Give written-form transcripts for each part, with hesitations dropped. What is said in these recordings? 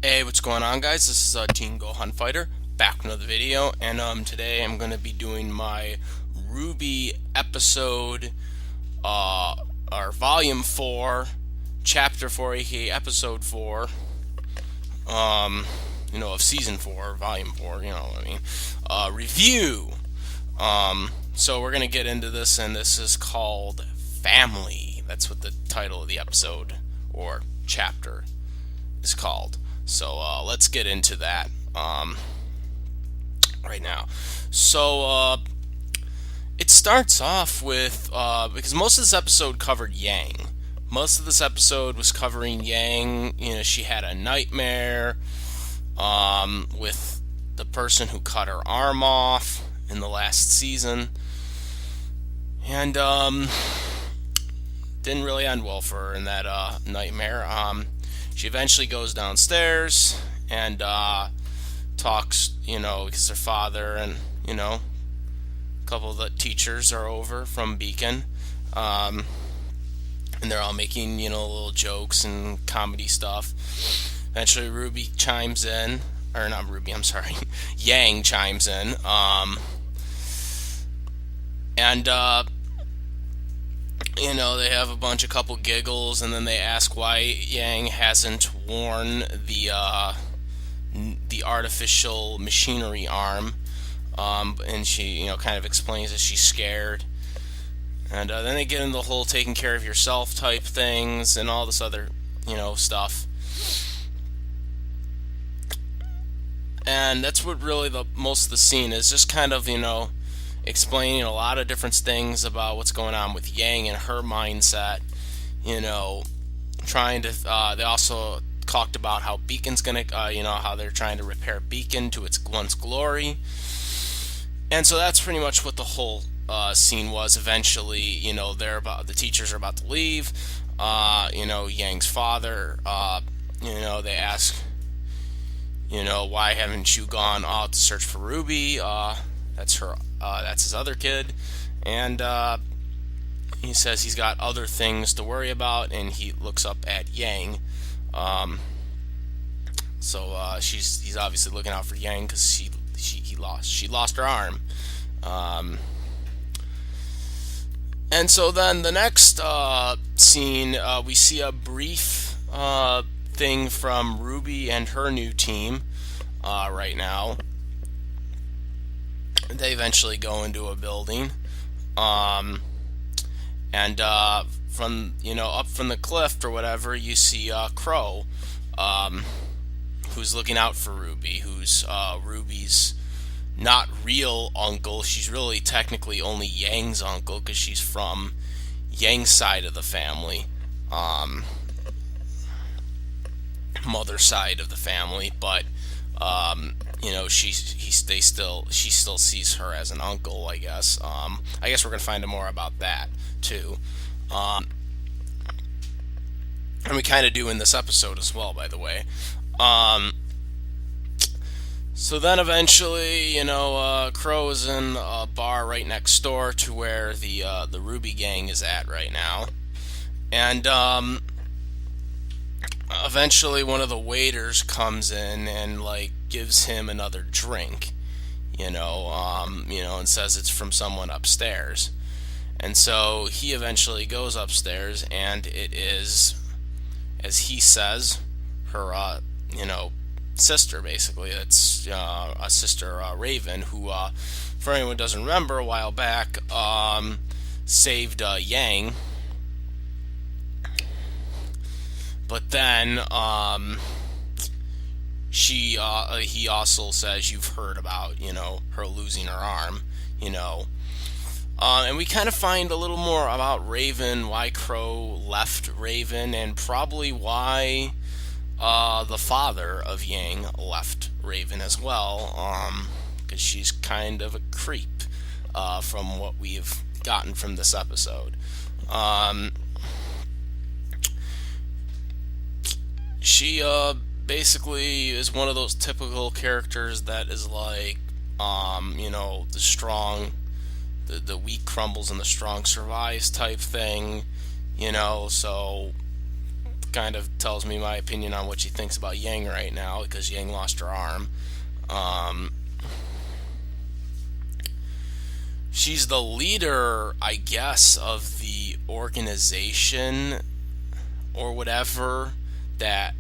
Hey, what's going on, guys? This is Teen Go Hunt Fighter back with another video, and today I'm going to be doing my RWBY episode, or Volume 4, Chapter 4, aka Episode 4, of Season 4, Volume 4, you know what I mean, review. So we're going to get into this, and this is called Family. That's what the title of the episode, or chapter, is called. So let's get into that right now. So it starts off with because most of this episode covered Yang. Most of this episode was covering Yang. You know, she had a nightmare with the person who cut her arm off in the last season, and didn't really end well for her in that nightmare. She eventually goes downstairs and talks, because her father and, a couple of the teachers are over from Beacon. And they're all making, little jokes and comedy stuff. Eventually RWBY chimes in, or not RWBY, I'm sorry, Yang chimes in. And they have a couple giggles, and then they ask why Yang hasn't worn the artificial machinery arm, and she, kind of explains that she's scared. And then they get into the whole taking care of yourself type things and all this other, stuff. And that's what really the most of the scene is, just kind of, explaining a lot of different things about what's going on with Yang and her mindset. Trying to. They also talked about how Beacon's gonna, how they're trying to repair Beacon to its once glory. And so that's pretty much what the whole scene was. Eventually, the teachers are about to leave. Yang's father. They ask, why haven't you gone out to search for RWBY? That's his other kid, and he says he's got other things to worry about, and he looks up at Yang. He's obviously looking out for Yang because she lost her arm. And so then the next scene, we see a brief thing from RWBY and her new team right now. They eventually go into a building, and from up from the cliff or whatever, you see Crow, who's looking out for RWBY, who's RWBY's not real uncle. She's really technically only Yang's uncle because she's from Yang's side of the family, mother side of the family, but she still sees her as an uncle, I guess. I guess we're gonna find out more about that too, and we kind of do in this episode as well, by the way. So then eventually, Crow is in a bar right next door to where the RWBY gang is at right now, and eventually one of the waiters comes in and gives him another drink, and says it's from someone upstairs. And so he eventually goes upstairs, and it is, as he says, her sister, basically. It's a sister, Raven, who, for anyone who doesn't remember, a while back saved Yang. But then he also says, you've heard about, her losing her arm, and we kind of find a little more about Raven, why Crow left Raven, and probably why the father of Yang left Raven as well, because she's kind of a creep, from what we've gotten from this episode. She basically is one of those typical characters that is the strong, the weak crumbles and the strong survives type thing, so kind of tells me my opinion on what she thinks about Yang right now because Yang lost her arm. Um, she's the leader, I guess, of the organization or whatever that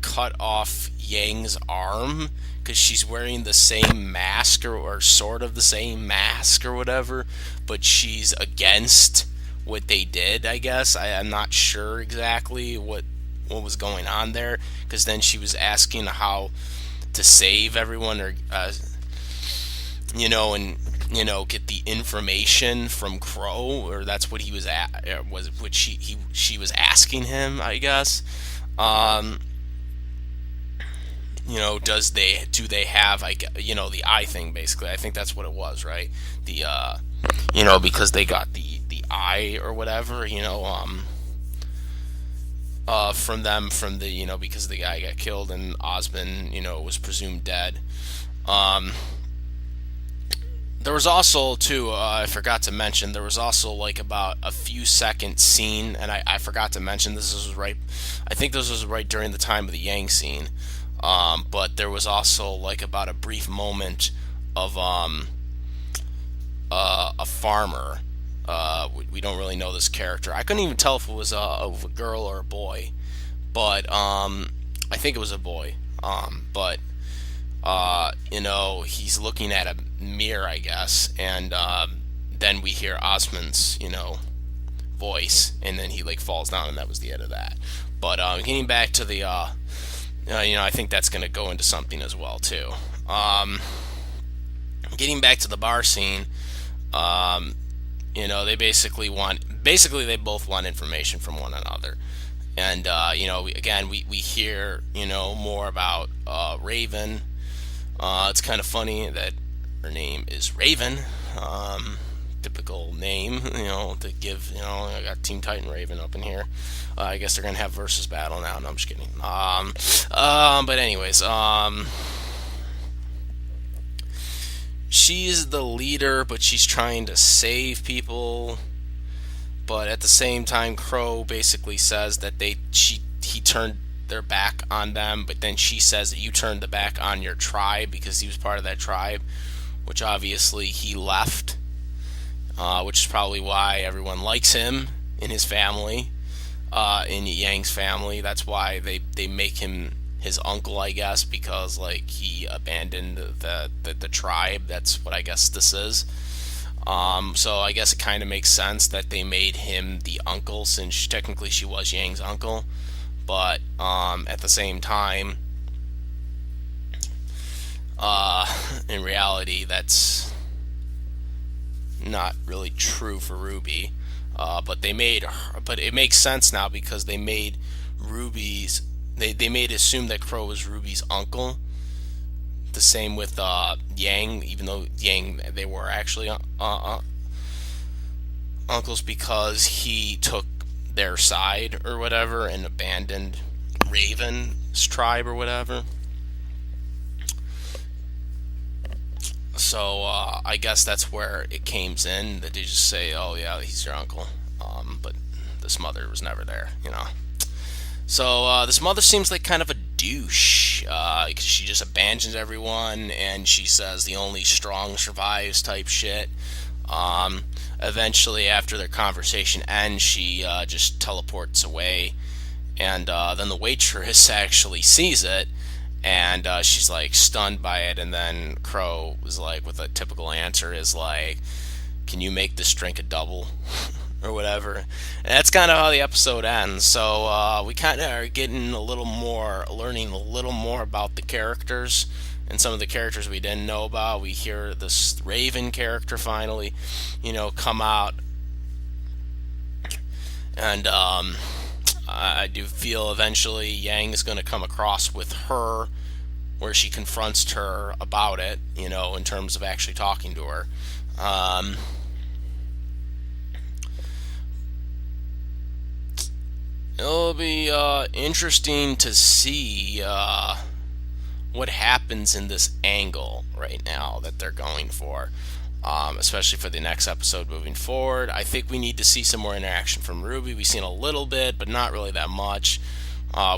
cut off Yang's arm because she's wearing the same mask or sort of the same mask or whatever, but she's against what they did, I guess. I'm not sure exactly what was going on there because then she was asking how to save everyone or and get the information from Crow, or that's what he was at, was what she was asking him, I guess. Um, do they have the eye thing basically? I think that's what it was, right? The because they got the eye or whatever, from them from the because the guy got killed and Osmond was presumed dead. Um, there was also too I forgot to mention there was also like about a few second scene, and I forgot to mention this was right. I think this was right during the time of the Yang scene. But there was also like about a brief moment of a farmer. We don't really know this character. I couldn't even tell if it was of a girl or a boy, but I think it was a boy. But he's looking at a mirror, I guess, and then we hear Osmond's voice, and then he like falls down, and that was the end of that. But getting back to the I think that's going to go into something as well too. Getting back to the bar scene, they basically they both want information from one another, and we hear more about Raven. It's kind of funny that her name is Raven. Typical name, to give, I got Team Titan Raven up in here. I guess they're gonna have versus battle now. No, I'm just kidding. But anyways, she's the leader, but she's trying to save people. But at the same time, Crow basically says that he turned their back on them, but then she says that you turned the back on your tribe because he was part of that tribe, which obviously he left. Which is probably why everyone likes him in his family, in Yang's family. That's why they make him his uncle, I guess, because like he abandoned the tribe. That's what I guess this is. So I guess it kind of makes sense that they made him the uncle, since technically she was Yang's uncle. But at the same time, in reality, that's not really true for RWBY, but it makes sense now because they made RWBY's they made assume that Crow was RWBY's uncle. The same with Yang, even though Yang they were actually uncles, because he took their side or whatever and abandoned Raven's tribe or whatever. So I guess that's where it came in, that they just say, "Oh yeah, he's your uncle," but this mother was never there, So this mother seems like kind of a douche, because she just abandons everyone, and she says the only strong survives type shit. Eventually, after their conversation ends, she just teleports away, and then the waitress actually sees it. And she's like stunned by it, and then Crow was like, with a typical answer, is like, "Can you make this drink a double?" or whatever. And that's kind of how the episode ends. So we kind of are getting learning a little more about the characters, and some of the characters we didn't know about. We hear this Raven character finally, come out, and I do feel eventually Yang is going to come across with her, where she confronts her about it, in terms of actually talking to her. It'll be interesting to see what happens in this angle right now that they're going for. especially for the next episode moving forward. I think we need to see some more interaction from RWBY. We've seen a little bit, but not really that much.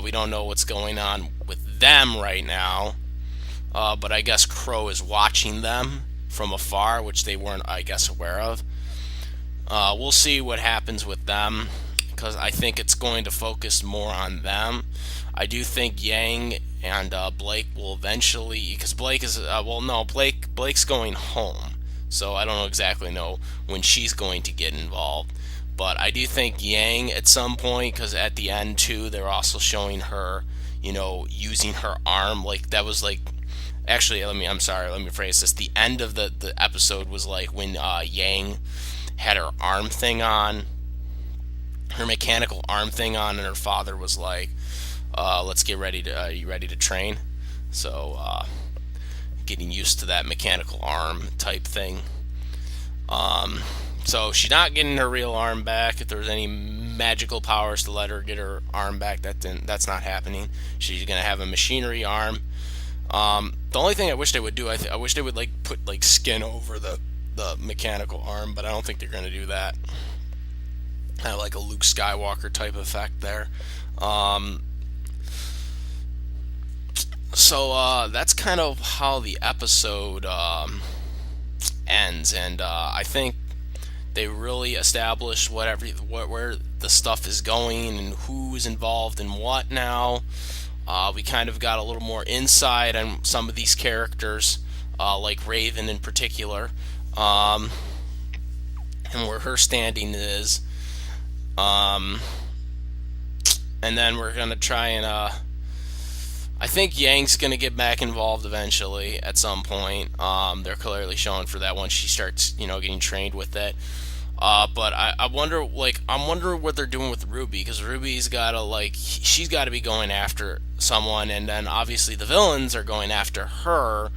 We don't know what's going on with them right now, but I guess Crow is watching them from afar, which they weren't, I guess, aware of. We'll see what happens with them, because I think it's going to focus more on them. I do think Yang and Blake will eventually, because Blake is, Blake's going home, so I don't exactly know when she's going to get involved. But I do think Yang at some point, because at the end too, they're also showing her, using her arm. Like that was like, actually, let me phrase this. The end of the episode was like when Yang had her arm thing on, her mechanical arm thing on, and her father was like, let's get ready to, are you ready to train? So, getting used to that mechanical arm type thing. So she's not getting her real arm back. If there was any magical powers to let her get her arm back, that's not happening. She's gonna have a machinery arm. The only thing I wish they would do, I wish they would like put like skin over the mechanical arm, but I don't think they're gonna do that. Kind of like a Luke Skywalker type effect there. So that's kind of how the episode ends, and I think they really established where the stuff is going and who's involved in what now. We kind of got a little more insight on some of these characters, like Raven in particular, and where her standing is. And then we're going to try and, I think Yang's going to get back involved eventually at some point. They're clearly showing for that once she starts, getting trained with it. But I wonder, I'm wondering what they're doing with RWBY, because RWBY's got to, she's got to be going after someone, and then obviously the villains are going after her.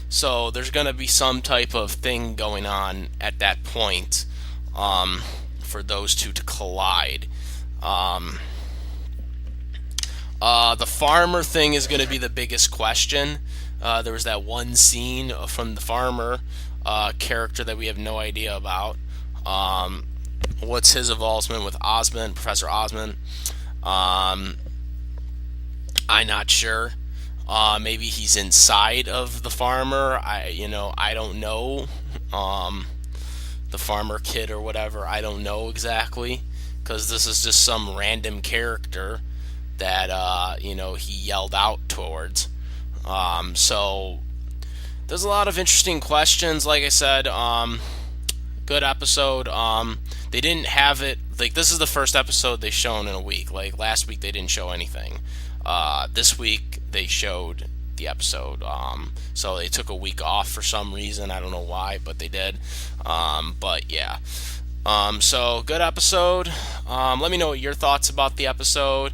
So there's going to be some type of thing going on at that point, for those two to collide. The farmer thing is going to be the biggest question. There was that one scene from the farmer character that we have no idea about. What's his involvement with Osmond, Professor Osmond? I'm not sure. Maybe he's inside of the farmer. I don't know. The farmer kid or whatever. I don't know exactly, because this is just some random character that he yelled out towards. So there's a lot of interesting questions. Like I said, good episode. They didn't have it, this is the first episode they've shown in a week. Like last week they didn't show anything. This week they showed the episode. So they took a week off for some reason. I don't know why, but they did. But yeah. So good episode. Let me know what your thoughts about the episode.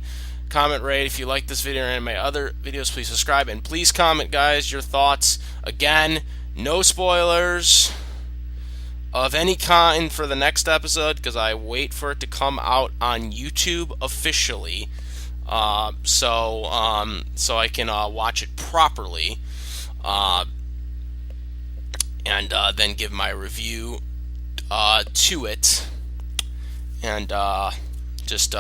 Comment, rate. If you like this video or any of my other videos, please subscribe, and please comment, guys, your thoughts. Again, no spoilers of any kind for the next episode, because I wait for it to come out on YouTube officially, so I can watch it properly, and then give my review to it, and just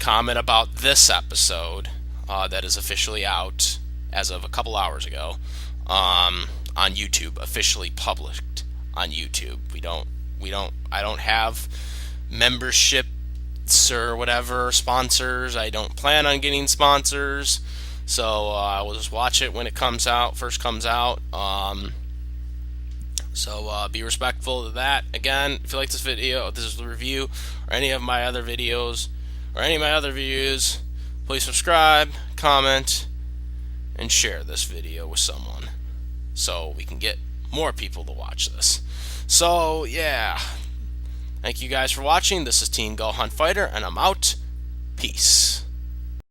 comment about this episode that is officially out as of a couple hours ago, on YouTube, officially published on YouTube. I don't have memberships or whatever, sponsors. I don't plan on getting sponsors, so I will just watch it when it first comes out. So be respectful of that. Again, if you like this video, this is the review, or any of my other videos, or any of my other views, please subscribe, comment, and share this video with someone, so we can get more people to watch this. So yeah, thank you guys for watching. This is Team Go Hunt Fighter, and I'm out. Peace.